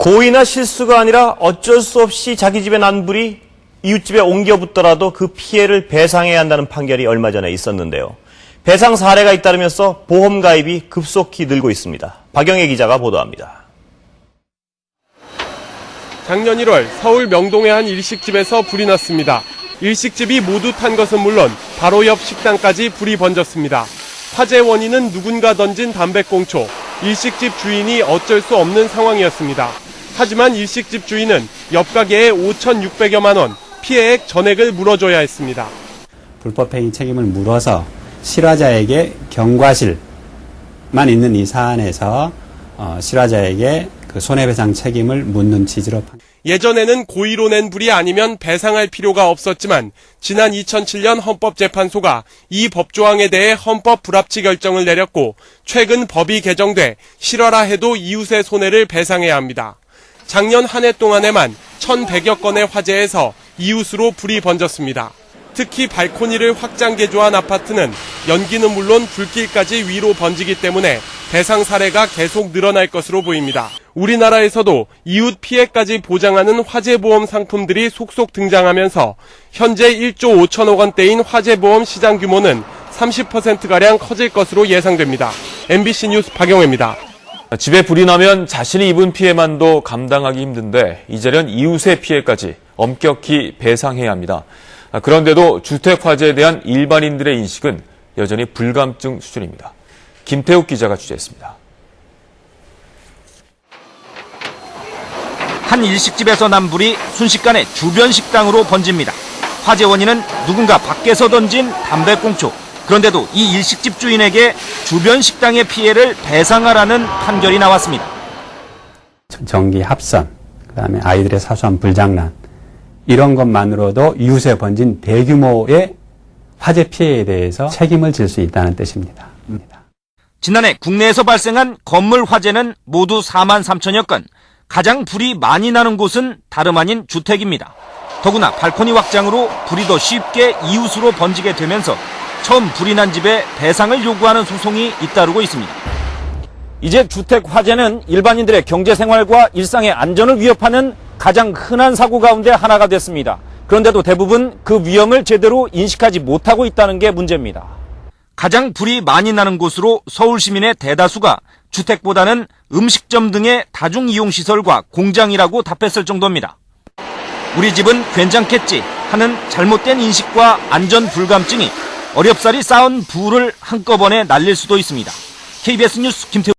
고의나 실수가 아니라 어쩔 수 없이 자기 집에 난 불이 이웃집에 옮겨 붙더라도 그 피해를 배상해야 한다는 판결이 얼마 전에 있었는데요. 배상 사례가 잇따르면서 보험 가입이 급속히 늘고 있습니다. 박영애 기자가 보도합니다. 작년 1월 서울 명동의 한 일식집에서 불이 났습니다. 일식집이 모두 탄 것은 물론 바로 옆 식당까지 불이 번졌습니다. 화재 원인은 누군가 던진 담배꽁초, 일식집 주인이 어쩔 수 없는 상황이었습니다. 하지만 일식집 주인은 옆 가게에 5,600여만 원 피해액 전액을 물어줘야 했습니다. 불법행위 책임을 물어서 실화자에게 경과실만 있는 이 사안에서 실화자에게 그 손해배상 책임을 묻는 취지로 예전에는 고의로 낸 불이 아니면 배상할 필요가 없었지만 지난 2007년 헌법재판소가 이 법조항에 대해 헌법 불합치 결정을 내렸고 최근 법이 개정돼 실화라 해도 이웃의 손해를 배상해야 합니다. 작년 한 해 동안에만 1,100여 건의 화재에서 이웃으로 불이 번졌습니다. 특히 발코니를 확장 개조한 아파트는 연기는 물론 불길까지 위로 번지기 때문에 배상 사례가 계속 늘어날 것으로 보입니다. 우리나라에서도 이웃 피해까지 보장하는 화재보험 상품들이 속속 등장하면서 현재 1조 5천억 원대인 화재보험 시장 규모는 30%가량 커질 것으로 예상됩니다. MBC 뉴스 박영애입니다. 집에 불이 나면 자신이 입은 피해만도 감당하기 힘든데 이제는 이웃의 피해까지 엄격히 배상해야 합니다. 그런데도 주택 화재에 대한 일반인들의 인식은 여전히 불감증 수준입니다. 김태욱 기자가 취재했습니다. 한 일식집에서 난 불이 순식간에 주변 식당으로 번집니다. 화재 원인은 누군가 밖에서 던진 담배꽁초. 그런데도 이 일식집 주인에게 주변 식당의 피해를 배상하라는 판결이 나왔습니다. 전기 합선, 그다음에 아이들의 사소한 불장난 이런 것만으로도 이웃에 번진 대규모의 화재 피해에 대해서 책임을 질 수 있다는 뜻입니다. 지난해 국내에서 발생한 건물 화재는 모두 4만 3천여 건. 가장 불이 많이 나는 곳은 다름 아닌 주택입니다. 더구나 발코니 확장으로 불이 더 쉽게 이웃으로 번지게 되면서 처음 불이 난 집에 배상을 요구하는 소송이 잇따르고 있습니다. 이제 주택 화재는 일반인들의 경제생활과 일상의 안전을 위협하는 가장 흔한 사고 가운데 하나가 됐습니다. 그런데도 대부분 그 위험을 제대로 인식하지 못하고 있다는 게 문제입니다. 가장 불이 많이 나는 곳으로 서울 시민의 대다수가 주택보다는 음식점 등의 다중이용시설과 공장이라고 답했을 정도입니다. 우리 집은 괜찮겠지 하는 잘못된 인식과 안전 불감증이 어렵사리 쌓은 불을 한꺼번에 날릴 수도 있습니다. KBS 뉴스 김태우